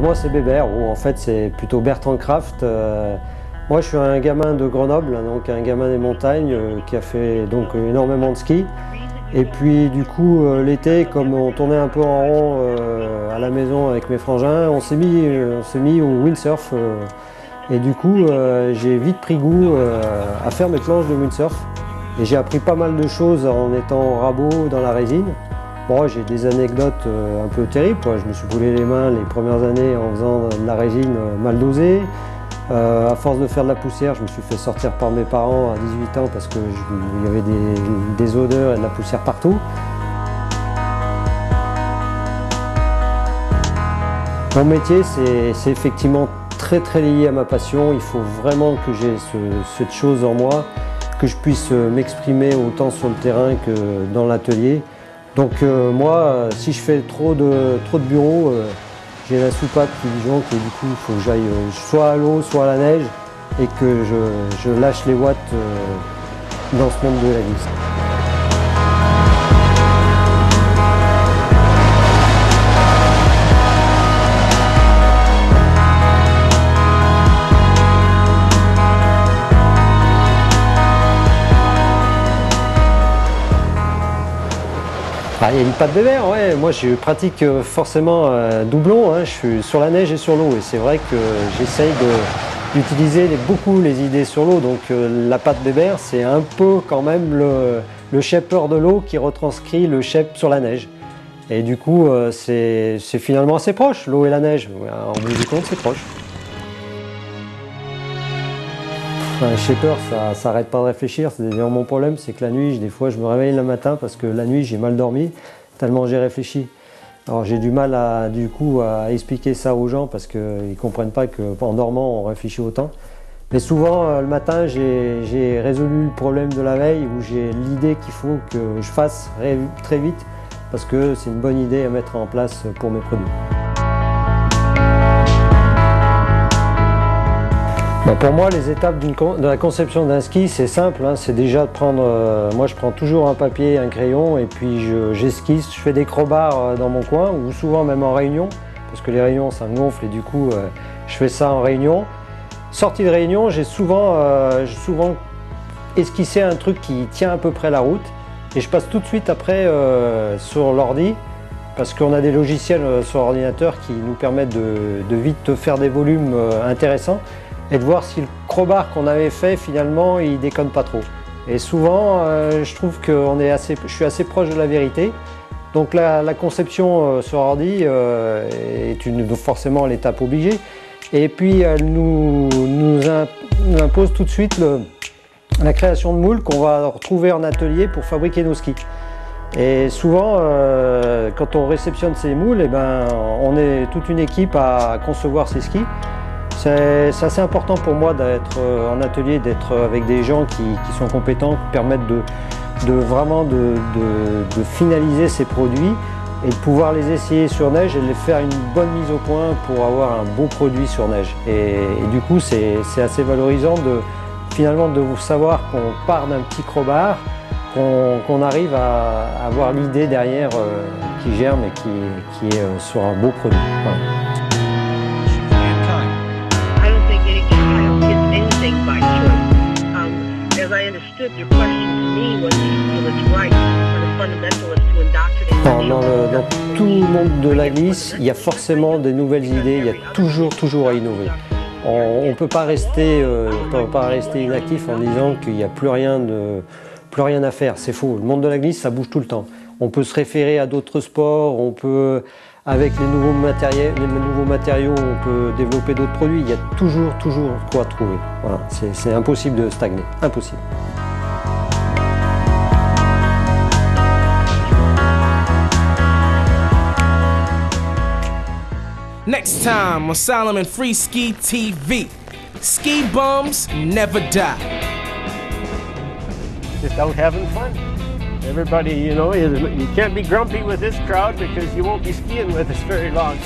Moi c'est Bébert, ou en fait c'est plutôt Bertrand Kraft. Moi je suis un gamin de Grenoble, donc un gamin des montagnes qui a fait donc énormément de ski. Et puis du coup l'été, comme on tournait un peu en rond à la maison avec mes frangins, on s'est mis au windsurf. Et du coup j'ai vite pris goût à faire mes planches de windsurf. Et j'ai appris pas mal de choses en étant au rabot dans la résine. Bon, j'ai des anecdotes un peu terribles, quoi. Je me suis brûlé les mains les premières années en faisant de la résine mal dosée. À force de faire de la poussière, je me suis fait sortir par mes parents à 18 ans parce qu'il y avait des odeurs et de la poussière partout. Mon métier, c'est effectivement très lié à ma passion. Il faut vraiment que j'ai cette chose en moi, que je puisse m'exprimer autant sur le terrain que dans l'atelier. Donc moi, si je fais trop de bureaux, j'ai la soupape qui disjoncte et du coup il faut que j'aille soit à l'eau, soit à la neige et que je lâche les watts dans ce monde de la glisse. Il y a une patte Bébert, ouais. Moi je pratique forcément doublon, hein. Je suis sur la neige et sur l'eau et c'est vrai que j'essaye d'utiliser beaucoup les idées sur l'eau. Donc la patte Bébert c'est un peu quand même le shaper de l'eau qui retranscrit le shape sur la neige. Et du coup c'est finalement assez proche, l'eau et la neige. En bout du compte c'est proche. Un shaper, ça s'arrête pas de réfléchir. C'est d'ailleurs mon problème, c'est que la nuit, des fois, je me réveille le matin parce que la nuit, j'ai mal dormi, tellement j'ai réfléchi. Alors j'ai du mal à expliquer ça aux gens parce qu'ils ne comprennent pas qu'en dormant, on réfléchit autant. Mais souvent, le matin, j'ai résolu le problème de la veille où j'ai l'idée qu'il faut que je fasse très vite parce que c'est une bonne idée à mettre en place pour mes produits. Pour moi, les étapes de la conception d'un ski, c'est simple, hein. C'est déjà de prendre, moi je prends toujours un papier, un crayon et puis j'esquisse, je fais des crobards dans mon coin ou souvent même en réunion parce que les réunions ça me gonfle et du coup je fais ça en réunion. Sortie de réunion, j'ai souvent esquissé un truc qui tient à peu près la route et je passe tout de suite après sur l'ordi parce qu'on a des logiciels sur l'ordinateur qui nous permettent de vite faire des volumes intéressants et de voir si le crowbar qu'on avait fait finalement il déconne pas trop. Et souvent je trouve que je suis assez proche de la vérité. Donc la conception sur ordi est forcément l'étape obligée. Et puis elle nous impose tout de suite la création de moules qu'on va retrouver en atelier pour fabriquer nos skis. Et souvent quand on réceptionne ces moules, eh ben, on est toute une équipe à concevoir ces skis. C'est assez important pour moi d'être en atelier, d'être avec des gens qui sont compétents, qui permettent vraiment de finaliser ces produits et de pouvoir les essayer sur neige et de les faire une bonne mise au point pour avoir un beau produit sur neige. Et du coup, c'est assez valorisant finalement de savoir qu'on part d'un petit crowbar, qu'on arrive à avoir l'idée derrière qui germe et qui est sur un beau produit. Voilà. Dans tout le monde de la glisse, il y a forcément des nouvelles idées, il y a toujours à innover. On ne peut pas rester inactif en disant qu'il n'y a plus rien à faire, c'est faux. Le monde de la glisse, ça bouge tout le temps. On peut se référer à d'autres sports, on peut, avec les nouveaux matériaux, on peut développer d'autres produits. Il y a toujours quoi trouver. Voilà, c'est impossible de stagner, impossible. Next time on Solomon Free Ski TV, ski bums never die. Just out having fun. Everybody, you know, you can't be grumpy with this crowd because you won't be skiing with us very long.